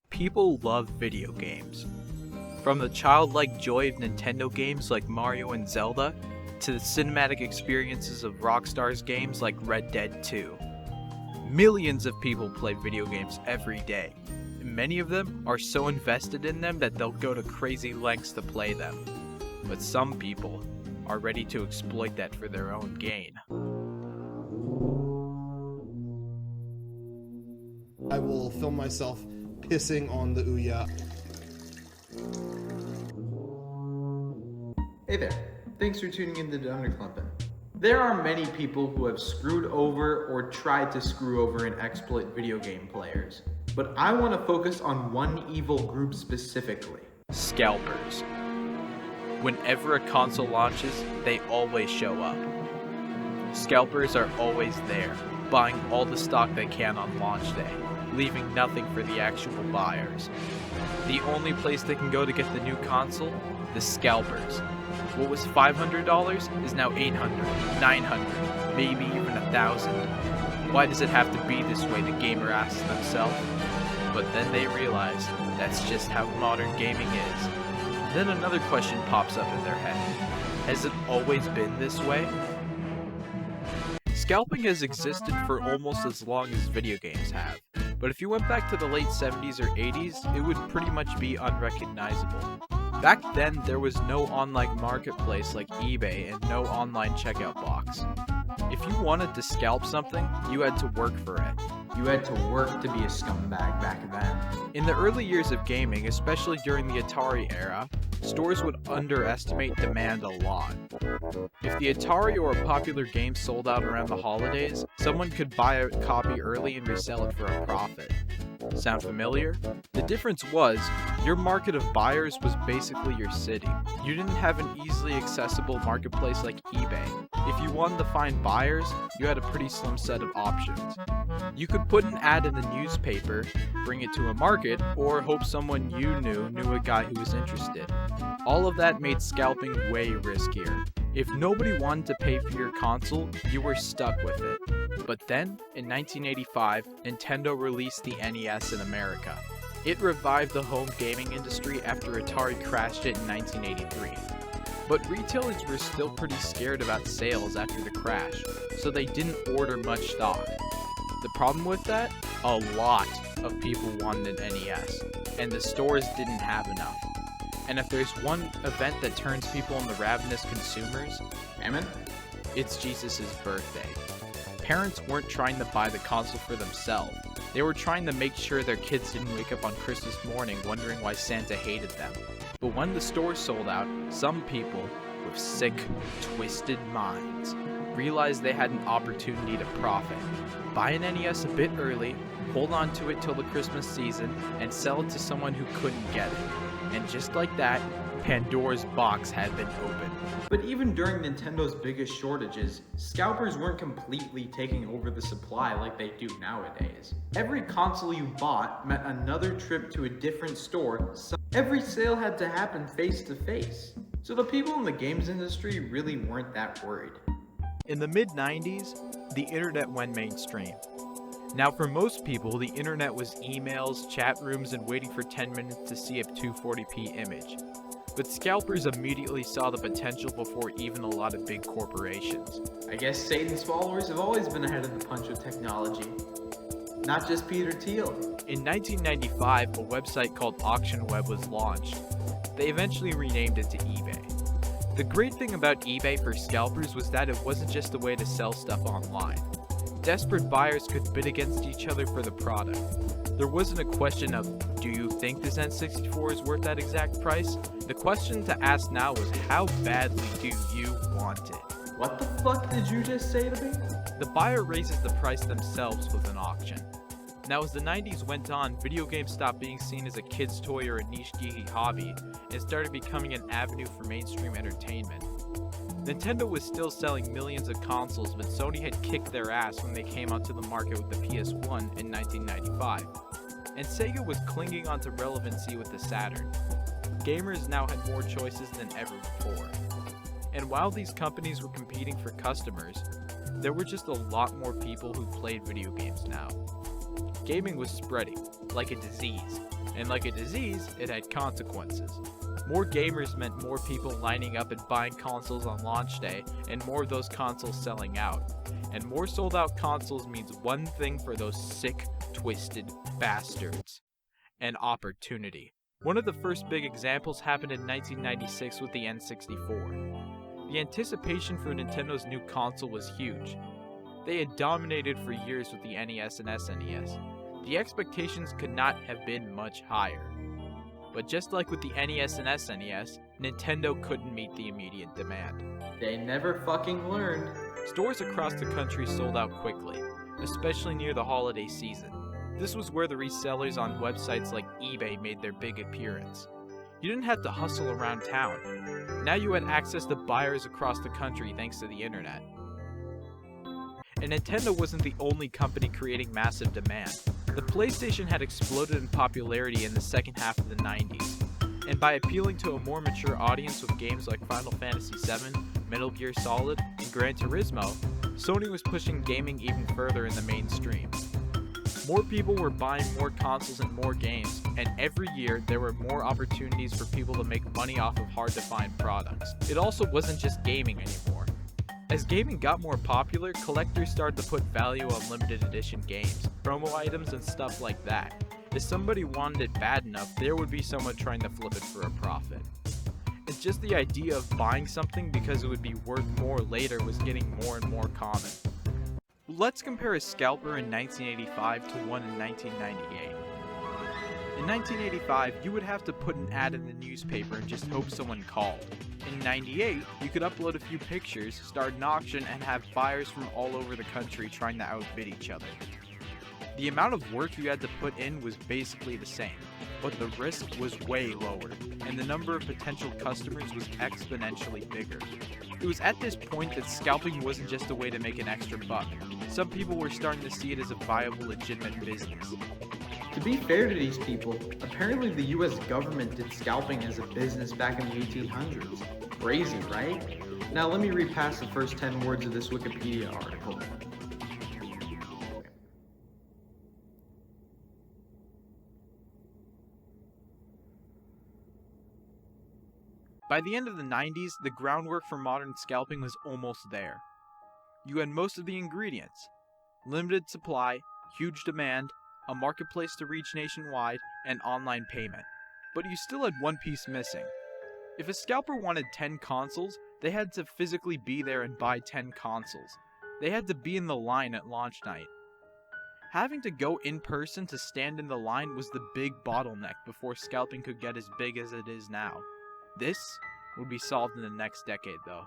People love video games. From the childlike joy of Nintendo games like Mario and Zelda, to the cinematic experiences of Rockstar's games like Red Dead 2. Millions of people play video games every day. Many of them are so invested in them that they'll go to crazy lengths to play them. But some people are ready to exploit that for their own gain. I will film myself pissing on the Ouya. Hey there, thanks for tuning in to Underclumpin'. There are many people who have screwed over or tried to screw over and exploit video game players, but I want to focus on one evil group specifically. Scalpers. Whenever a console launches, they always show up. Scalpers are always there, buying all the stock they can on launch day, leaving nothing for the actual buyers. The only place they can go to get the new console? The Scalpers. What was $500 is now $800, $900, maybe even $1,000. Why does it have to be this way, the gamer asks themselves. But then they realize that's just how modern gaming is. Then another question pops up in their head. Has it always been this way? Scalping has existed for almost as long as video games have, but if you went back to the late 70s or 80s, it would pretty much be unrecognizable. Back then, there was no online marketplace like eBay and no online checkout box. If you wanted to scalp something, you had to work for it. You had to work to be a scumbag back then. In the early years of gaming, especially during the Atari era, stores would underestimate demand a lot. If the Atari or a popular game sold out around the holidays, someone could buy a copy early and resell it for a profit. Sound familiar? The difference was, your market of buyers was basically your city. You didn't have an easily accessible marketplace like eBay. If you wanted to find buyers, you had a pretty slim set of options. You could put an ad in the newspaper, bring it to a market, or hope someone you knew a guy who was interested. All of that made scalping way riskier. If nobody wanted to pay for your console, you were stuck with it. But then, in 1985, Nintendo released the NES in America. It revived the home gaming industry after Atari crashed it in 1983. But retailers were still pretty scared about sales after the crash, so they didn't order much stock. The problem with that? A lot of people wanted an NES, and the stores didn't have enough. And if there's one event that turns people into ravenous consumers, Amen? it's Jesus' birthday. Parents weren't trying to buy the console for themselves. They were trying to make sure their kids didn't wake up on Christmas morning wondering why Santa hated them. But when the stores sold out, some people with sick, twisted minds realized they had an opportunity to profit. Buy an NES a bit early, hold on to it till the Christmas season, and sell it to someone who couldn't get it. And just like that, Pandora's box had been opened. But even during Nintendo's biggest shortages, scalpers weren't completely taking over the supply like they do nowadays. Every console you bought meant another trip to a different store. So every sale had to happen face to face. So the people in the games industry really weren't that worried. In the mid-90s, the internet went mainstream. Now for most people, the internet was emails, chat rooms, and waiting for 10 minutes to see a 240p image. But scalpers immediately saw the potential before even a lot of big corporations. I guess Satan's followers have always been ahead of the punch with technology. Not just Peter Thiel. In 1995, a website called AuctionWeb was launched. They eventually renamed it to eBay. The great thing about eBay for scalpers was that it wasn't just a way to sell stuff online. Desperate buyers could bid against each other for the product. There wasn't a question of, do you think this N64 is worth that exact price? The question to ask now was, how badly do you want it? What the fuck did you just say to me? The buyer raises the price themselves with an auction. Now as the 90s went on, video games stopped being seen as a kid's toy or a niche geeky hobby, and started becoming an avenue for mainstream entertainment. Nintendo was still selling millions of consoles, but Sony had kicked their ass when they came onto the market with the PS1 in 1995. And Sega was clinging onto relevancy with the Saturn. Gamers now had more choices than ever before. And while these companies were competing for customers, there were just a lot more people who played video games now. gaming was spreading, like a disease. And like a disease, it had consequences. More gamers meant more people lining up and buying consoles on launch day, and more of those consoles selling out. And more sold out consoles means one thing for those sick, twisted bastards: an opportunity. One of the first big examples happened in 1996 with the N64. The anticipation for Nintendo's new console was huge. They had dominated for years with the NES and SNES. The expectations could not have been much higher. But just like with the NES and SNES, Nintendo couldn't meet the immediate demand. They never fucking learned. Stores across the country sold out quickly, especially near the holiday season. This was where the resellers on websites like eBay made their big appearance. You didn't have to hustle around town. Now you had access to buyers across the country thanks to the internet. And Nintendo wasn't the only company creating massive demand. The PlayStation had exploded in popularity in the second half of the 90s, and by appealing to a more mature audience with games like Final Fantasy VII, Metal Gear Solid, and Gran Turismo, Sony was pushing gaming even further in the mainstream. More people were buying more consoles and more games, and every year there were more opportunities for people to make money off of hard-to-find products. It also wasn't just gaming anymore. As gaming got more popular, collectors started to put value on limited edition games, promo items, and stuff like that. If somebody wanted it bad enough, there would be someone trying to flip it for a profit. It's just the idea of buying something because it would be worth more later was getting more and more common. Let's compare a scalper in 1985 to one in 1998. In 1985, you would have to put an ad in the newspaper and just hope someone called. In 98, you could upload a few pictures, start an auction, and have buyers from all over the country trying to outbid each other. The amount of work you had to put in was basically the same, but the risk was way lower, and the number of potential customers was exponentially bigger. It was at this point that scalping wasn't just a way to make an extra buck. Some people were starting to see it as a viable, legitimate business. To be fair to these people, apparently the US government did scalping as a business back in the 1800s. Crazy, right? Now let me read past the first 10 words of this Wikipedia article. By the end of the 90s, the groundwork for modern scalping was almost there. You had most of the ingredients: limited supply, huge demand, a marketplace to reach nationwide, and online payment. But you still had one piece missing. If a scalper wanted 10 consoles, they had to physically be there and buy 10 consoles. They had to be in the line at launch night. Having to go in person to stand in the line was the big bottleneck before scalping could get as big as it is now. This would be solved in the next decade, though.